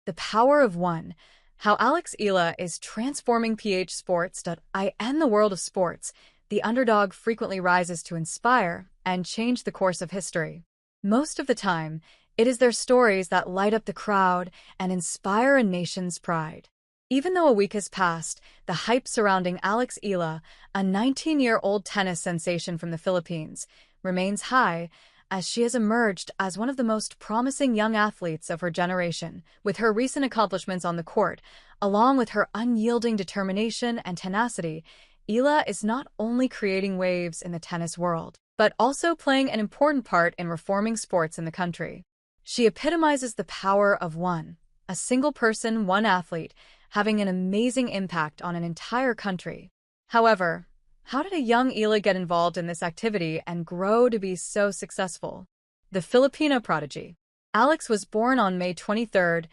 The Power of One: How Eala is Transforming Sports. In the world of sports, the underdog frequently rises to inspire and change the course of history. Most of the time, it is their stories that light up the crowd and inspire a nation's pride. Even though a week has passed, the hype surrounding Eala, a 19-year-old tennis sensation from the Philippines, remains high, as she has emerged as one of the most promising young athletes of her generation. With her recent accomplishments on the court, along with her unyielding determination and tenacity, Eala is not only creating waves in the tennis world, but also playing an important part in reforming sports in the country. She epitomizes the power of one, a single person, one athlete, having an amazing impact on an entire country. However, how did a young Eala get involved in this activity and grow to be so successful? The Filipino prodigy. Alex was born on May 23,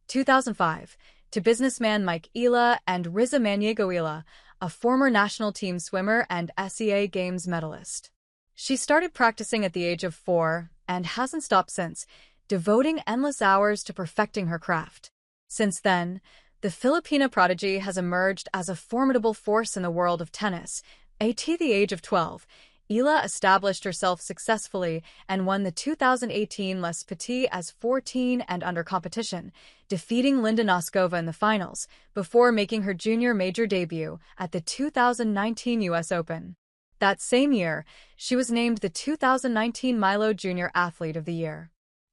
2005, to businessman Mike Eala and Riza Eala, a former national team swimmer and SEA Games medalist. She started practicing at the age of 4 and hasn't stopped since, devoting endless hours to perfecting her craft. Since then, the Filipino prodigy has emerged as a formidable force in the world of tennis. At the age of 12, Eala established herself successfully and won the 2018 Les Petits as 14 and under competition, defeating Linda Noskova in the finals, before making her junior major debut at the 2019 US Open. That same year, she was named the 2019 Milo Junior Athlete of the Year.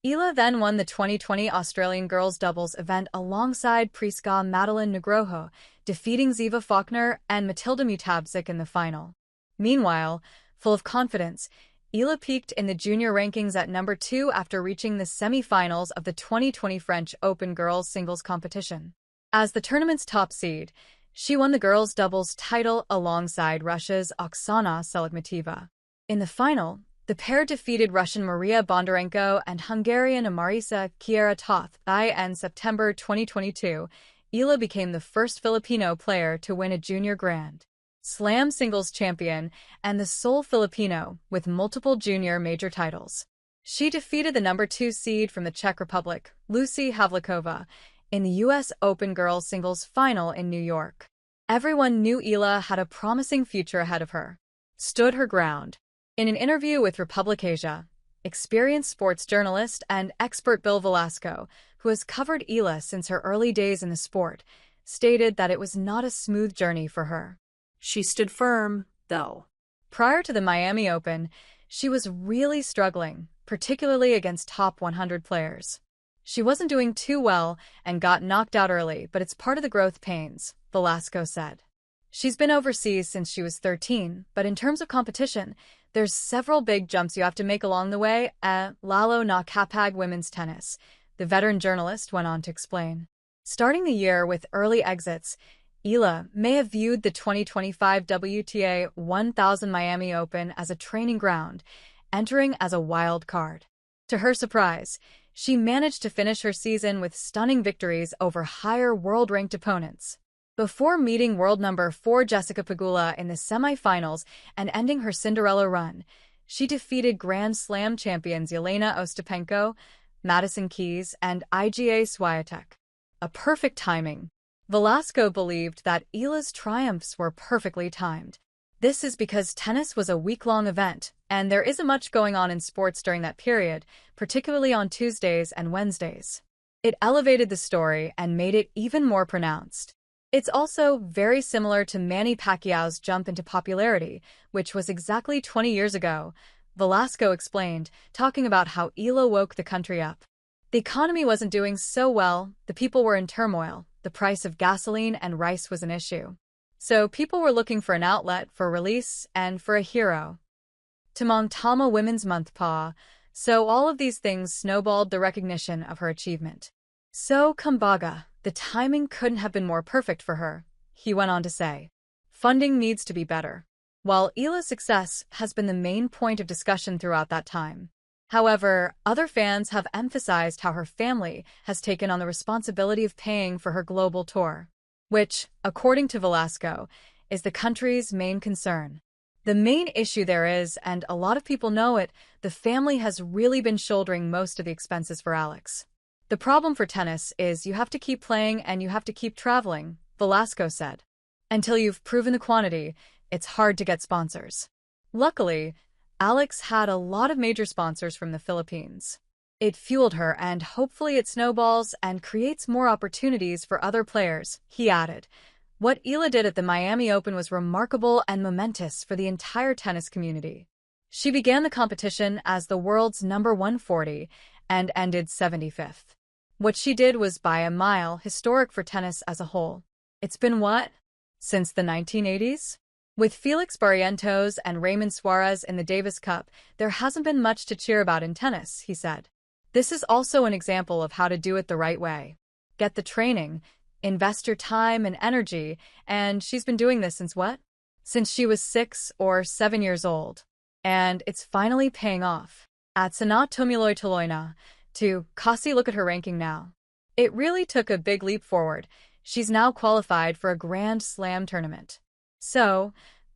Eala then won the 2020 Australian girls doubles event alongside Priska Madeline Negroho, defeating Ziva Faulkner and Matilda Mutabzik in the final. Meanwhile, full of confidence, Eala peaked in the junior rankings at number 2 after reaching the semi-finals of the 2020 French Open girls singles competition. As the tournament's top seed, she won the girls doubles title alongside Russia's Oksana Selekhmetova. In the final, the pair defeated Russian Maria Bondarenko and Hungarian Marisa Chiara-Toth. In September 2022, Eala became the first Filipino player to win a junior Grand Slam singles champion and the sole Filipino with multiple junior major titles. She defeated the number 2 seed from the Czech Republic, Lucy Havlikova, in the US Open girls singles final in New York. Everyone knew Eala had a promising future ahead of her. Stood her ground. In an interview with Republic Asia, experienced sports journalist and expert Bill Velasco, who has covered Eala since her early days in the sport, stated that it was not a smooth journey for her. She stood firm, though. Prior to the Miami Open, she was really struggling, particularly against top 100 players. She wasn't doing too well and got knocked out early, but it's part of the growth pains, Velasco said. She's been overseas since she was 13, but in terms of competition, there's several big jumps you have to make along the way. Lalo na kapag women's tennis, the veteran journalist went on to explain. Starting the year with early exits, Eala may have viewed the 2025 WTA 1000 Miami Open as a training ground, entering as a wild card. To her surprise, she managed to finish her season with stunning victories over higher world-ranked opponents, before meeting world number 4 Jessica Pegula in the semi-finals and ending her Cinderella run. She defeated Grand Slam champions Yelena Ostapenko, Madison Keys, and Iga Swiatek. A perfect timing. Velasco believed that Eala's triumphs were perfectly timed. This is because tennis was a week-long event, and there isn't much going on in sports during that period, particularly on Tuesdays and Wednesdays. It elevated the story and made it even more pronounced. It's also very similar to Manny Pacquiao's jump into popularity, which was exactly 20 years ago, Velasco explained, talking about how Eala woke the country up. The economy wasn't doing so well, the people were in turmoil, the price of gasoline and rice was an issue. So people were looking for an outlet, for release, and for a hero. Tamang Tama Women's Month Pa, so all of these things snowballed the recognition of her achievement. So kumbaga, the timing couldn't have been more perfect for her, he went on to say. Funding needs to be better. While Eala's success has been the main point of discussion throughout that time. However, other fans have emphasized how her family has taken on the responsibility of paying for her global tour, which, according to Velasco, is the country's main concern. The main issue there is, and a lot of people know it, the family has really been shouldering most of the expenses for Alex. The problem for tennis is you have to keep playing and you have to keep traveling, Velasco said. Until you've proven the quantity, it's hard to get sponsors. Luckily, Alex had a lot of major sponsors from the Philippines. It fueled her, and hopefully it snowballs and creates more opportunities for other players, he added. What Eala did at the Miami Open was remarkable and momentous for the entire tennis community. She began the competition as the world's number 140 and ended 75th. What she did was by a mile historic for tennis as a whole. It's been what? Since the 1980s? With Felix Barrientos and Raymond Suarez in the Davis Cup, there hasn't been much to cheer about in tennis, he said. This is also an example of how to do it the right way. Get the training, invest your time and energy, and she's been doing this since what? Since she was 6 or 7 years old. And it's finally paying off. At Sana Tomiloy Toloyna, to Kasi, look at her ranking now. It really took a big leap forward. She's now qualified for a Grand Slam tournament. So,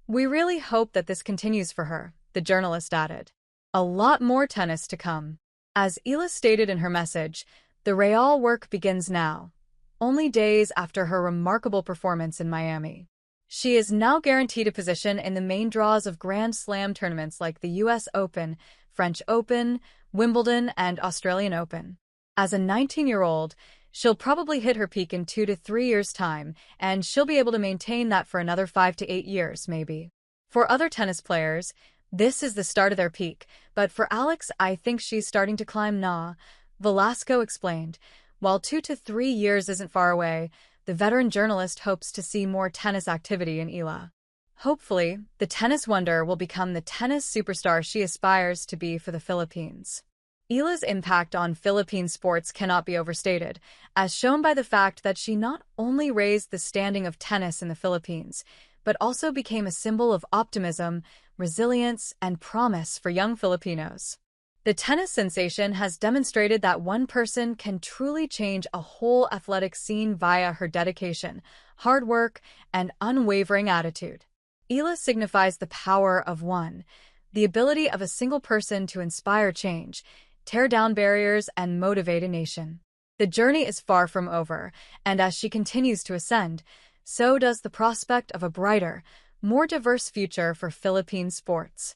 we really hope that this continues for her, the journalist added. A lot more tennis to come. As Eala stated in her message, the real work begins now, only days after her remarkable performance in Miami. She is now guaranteed a position in the main draws of Grand Slam tournaments like the US Open, French Open, Wimbledon, and Australian Open. As a 19-year-old, she'll probably hit her peak in 2 to 3 years' time, and she'll be able to maintain that for another 5 to 8 years, maybe. For other tennis players, this is the start of their peak, but for Alex, I think she's starting to climb now, Velasco explained. While 2 to 3 years isn't far away, the veteran journalist hopes to see more tennis activity in Eala. Hopefully, the tennis wonder will become the tennis superstar she aspires to be for the Philippines. Eala's impact on Philippine sports cannot be overstated, as shown by the fact that she not only raised the standing of tennis in the Philippines, but also became a symbol of optimism, resilience, and promise for young Filipinos. The tennis sensation has demonstrated that one person can truly change a whole athletic scene via her dedication, hard work, and unwavering attitude. Eala signifies the power of one, the ability of a single person to inspire change, tear down barriers, and motivate a nation. The journey is far from over, and as she continues to ascend, so does the prospect of a brighter, more diverse future for Philippine sports.